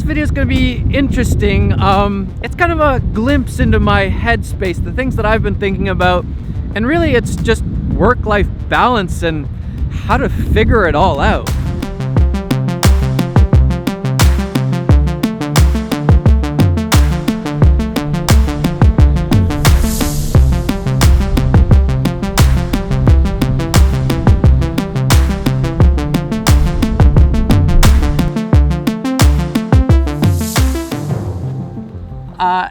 video is going to be interesting. It's kind of a glimpse into my headspace, the things that I've been thinking about, and really it's just work-life balance and how to figure it all out.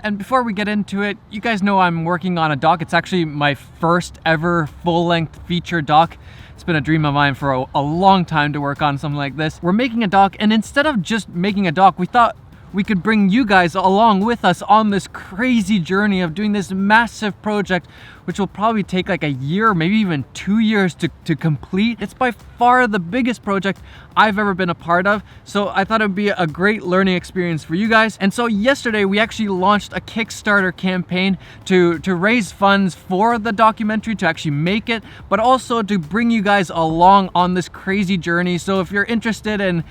And before we get into it, you guys know I'm working on a doc. It's actually my first ever full-length feature doc. It's been a dream of mine for a long time to work on something like this. We're making a doc, and instead of just making a doc, we thought we could bring you guys along with us on this crazy journey of doing this massive project, which will probably take like a year, maybe even 2 years to complete. It's by far the biggest project I've ever been a part of, so I thought it would be a great learning experience for you guys. And so yesterday we actually launched a Kickstarter campaign to raise funds for the documentary, to actually make it, but also to bring you guys along on this crazy journey. So if you're interested in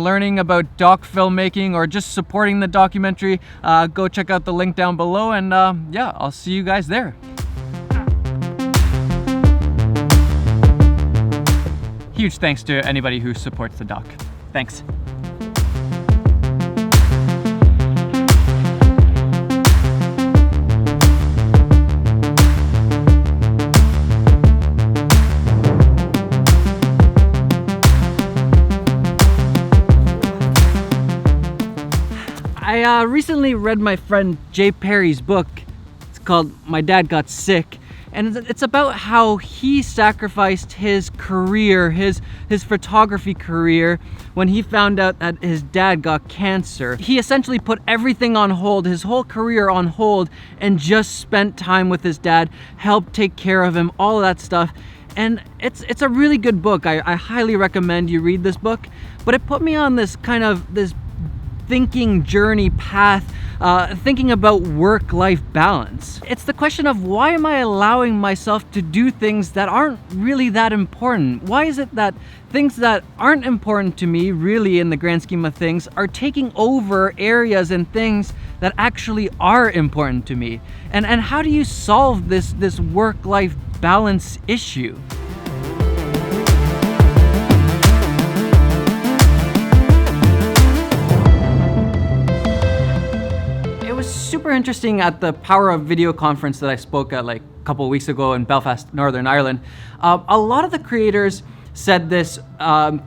learning about doc filmmaking or just supporting the documentary, go check out the link down below, and yeah, I'll see you guys there. Huge thanks to anybody who supports the doc. Thanks. I recently read my friend Jay Perry's book. It's called My Dad Got Sick. And it's about how he sacrificed his career, his photography career, when he found out that his dad got cancer. He essentially put everything on hold, his whole career on hold, and just spent time with his dad, helped take care of him, all of that stuff. And it's a really good book. I highly recommend you read this book. But it put me on this kind of this thinking journey path, thinking about work-life balance. It's the question of, why am I allowing myself to do things that aren't really that important? Why is it that things that aren't important to me, really in the grand scheme of things, are taking over areas and things that actually are important to me? And how do you solve this work-life balance issue? Super interesting at the Power of Video conference that I spoke at like a couple of weeks ago in Belfast, Northern Ireland. A lot of the creators said this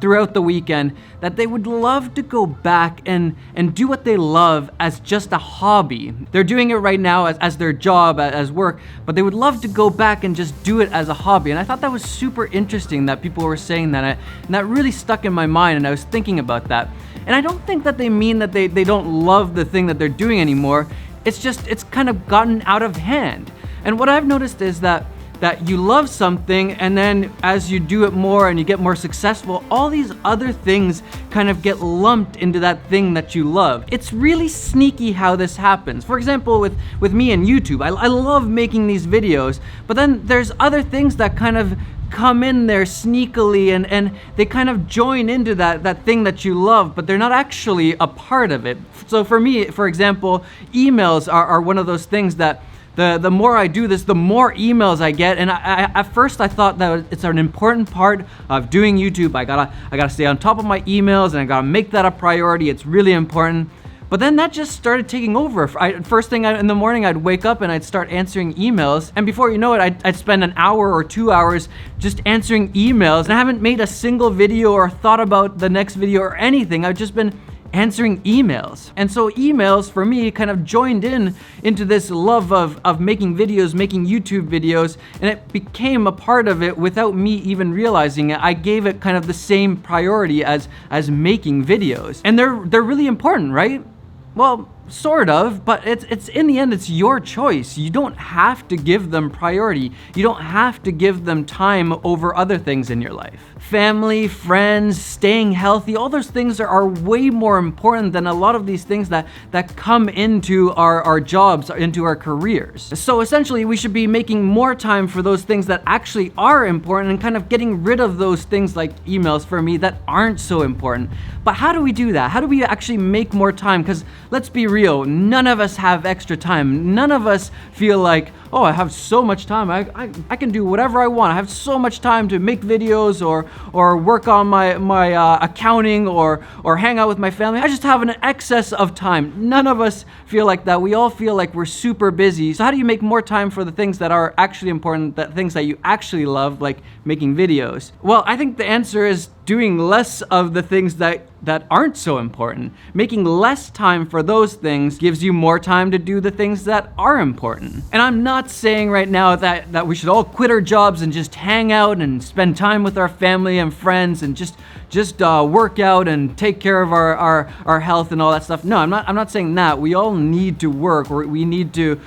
throughout the weekend, that they would love to go back and do what they love as just a hobby. They're doing it right now as their job, as work, but they would love to go back and just do it as a hobby. And I thought that was super interesting that people were saying that, and that really stuck in my mind, and I was thinking about that. And I don't think that they mean that they don't love the thing that they're doing anymore. It's just, it's kind of gotten out of hand. And what I've noticed is that you love something, and then as you do it more and you get more successful, all these other things kind of get lumped into that thing that you love. It's really sneaky how this happens. For example, with me and YouTube, I love making these videos, but then there's other things that kind of come in there sneakily, and they kind of join into that thing that you love, but they're not actually a part of it. So for me, for example, emails are one of those things that the more I do this, the more emails I get. And I at first I thought that it's an important part of doing YouTube. I gotta stay on top of my emails, and I gotta make that a priority. It's really important. But then that just started taking over. First thing in the morning, I'd wake up and I'd start answering emails. And before you know it, I'd spend an hour or 2 hours just answering emails. And I haven't made a single video or thought about the next video or anything. I've just been answering emails. And so emails for me kind of joined into this love of making videos, making YouTube videos, and it became a part of it without me even realizing it. I gave it kind of the same priority as making videos. And they're really important, right? Well, Sort of, but it's in the end, it's your choice. You don't have to give them priority. You don't have to give them time over other things in your life. Family, friends, staying healthy, all those things are way more important than a lot of these things that come into our jobs, into our careers. So essentially, we should be making more time for those things that actually are important and kind of getting rid of those things like emails for me that aren't so important. But how do we do that? How do we actually make more time? Because let's be real, none of us have extra time. None of us feel like, oh, I have so much time. I can do whatever I want. I have so much time to make videos or work on my accounting or hang out with my family. I just have an excess of time. None of us feel like that. We all feel like we're super busy. So how do you make more time for the things that are actually important, the things that you actually love, like making videos? Well, I think the answer is doing less of the things that aren't so important. Making less time for those things gives you more time to do the things that are important. And I'm not saying right now that we should all quit our jobs and just hang out and spend time with our family and friends and just work out and take care of our health and all that stuff. No, I'm not saying that. We all need to work. We need to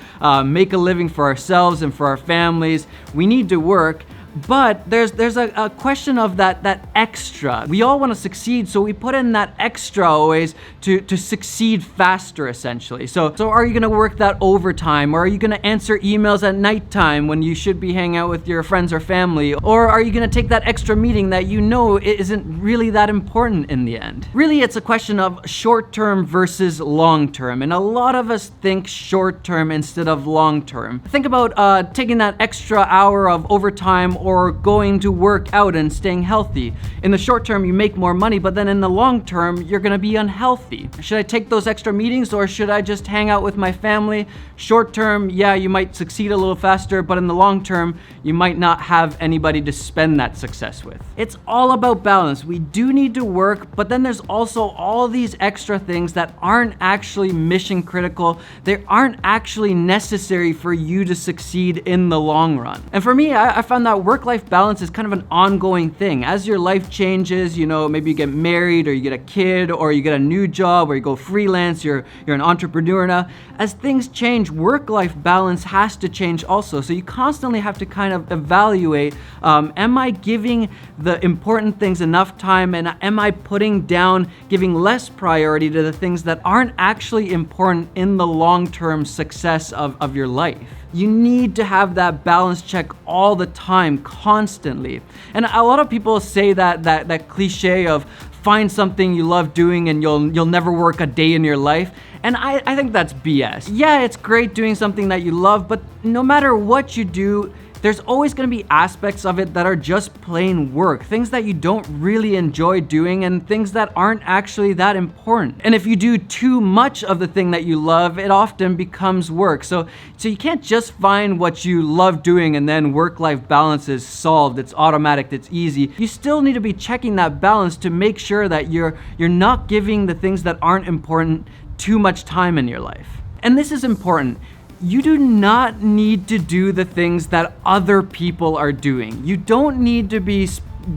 make a living for ourselves and for our families. We need to work. But there's a question of that extra. We all want to succeed, so we put in that extra always to succeed faster, essentially. So are you going to work that overtime, or are you going to answer emails at nighttime when you should be hanging out with your friends or family? Or are you going to take that extra meeting that you know isn't really that important in the end? Really, it's a question of short-term versus long-term, and a lot of us think short-term instead of long-term. Think about taking that extra hour of overtime or going to work out and staying healthy. In the short term, you make more money, but then in the long term, you're gonna be unhealthy. Should I take those extra meetings, or should I just hang out with my family? Short term, yeah, you might succeed a little faster, but in the long term, you might not have anybody to spend that success with. It's all about balance. We do need to work, but then there's also all these extra things that aren't actually mission critical. They aren't actually necessary for you to succeed in the long run. And for me, I found that work-life balance is kind of an ongoing thing. As your life changes, maybe you get married, or you get a kid, or you get a new job, or you go freelance, you're an entrepreneur now. As things change, work-life balance has to change also. So you constantly have to kind of evaluate, am I giving the important things enough time, and am I giving less priority to the things that aren't actually important in the long-term success of your life? You need to have that balance check all the time, constantly. And a lot of people say that cliche of find something you love doing and you'll never work a day in your life. And I think that's BS. Yeah, it's great doing something that you love, but no matter what you do, there's always going to be aspects of it that are just plain work, things that you don't really enjoy doing and things that aren't actually that important. And if you do too much of the thing that you love, it often becomes work. So you can't just find what you love doing and then work-life balance is solved, it's automatic, it's easy. You still need to be checking that balance to make sure that you're not giving the things that aren't important too much time in your life. And this is important. You do not need to do the things that other people are doing. You don't need to be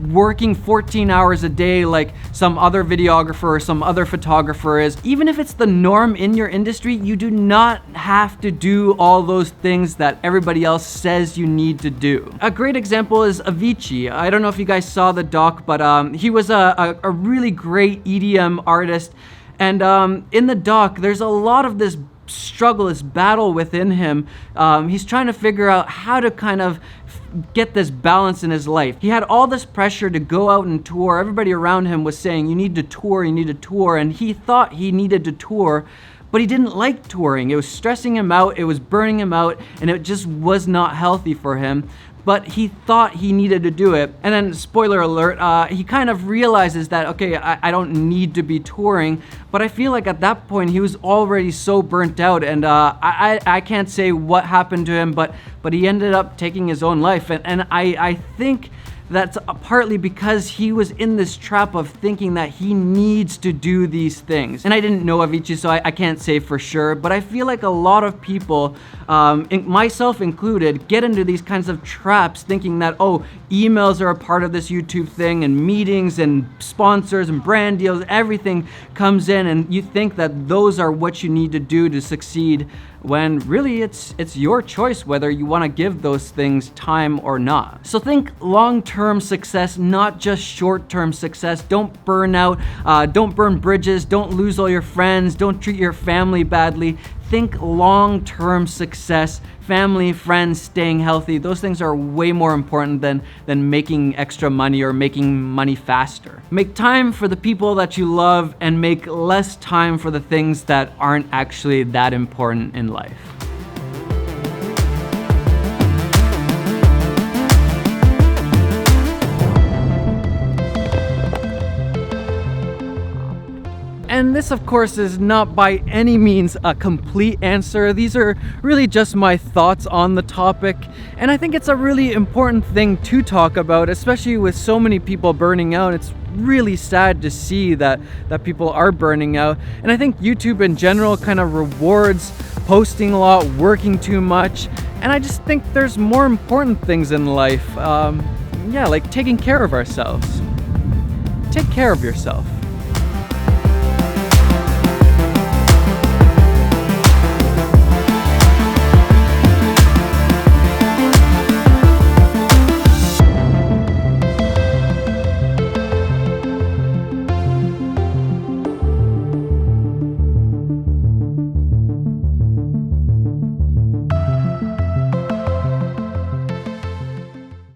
working 14 hours a day like some other videographer or some other photographer is. Even if it's the norm in your industry, you do not have to do all those things that everybody else says you need to do. A great example is Avicii. I don't know if you guys saw the doc, but he was a really great EDM artist. And in the doc, there's a lot of this struggle, this battle within him. He's trying to figure out how to kind of get this balance in his life. He had all this pressure to go out and tour. Everybody around him was saying, you need to tour, and he thought he needed to tour, but he didn't like touring. It was stressing him out, it was burning him out, and it just was not healthy for him. But he thought he needed to do it. And then, spoiler alert, he kind of realizes that, okay, I don't need to be touring. But I feel like at that point, he was already so burnt out. And I can't say what happened to him, but he ended up taking his own life. And I think that's partly because he was in this trap of thinking that he needs to do these things. And I didn't know Avicii, so I can't say for sure, but I feel like a lot of people, myself included, get into these kinds of traps thinking that, oh, emails are a part of this YouTube thing, and meetings and sponsors and brand deals, everything comes in, and you think that those are what you need to do to succeed, when really it's your choice whether you want to give those things time or not. So think long-term success, not just short-term success. Don't burn out, don't burn bridges, don't lose all your friends, don't treat your family badly. Think long-term success, family, friends, staying healthy. Those things are way more important than making extra money or making money faster. Make time for the people that you love and make less time for the things that aren't actually that important in life. And this, of course, is not by any means a complete answer. These are really just my thoughts on the topic. And I think it's a really important thing to talk about, especially with so many people burning out. It's really sad to see that people are burning out. And I think YouTube in general kind of rewards posting a lot, working too much. And I just think there's more important things in life. Like taking care of ourselves. Take care of yourself.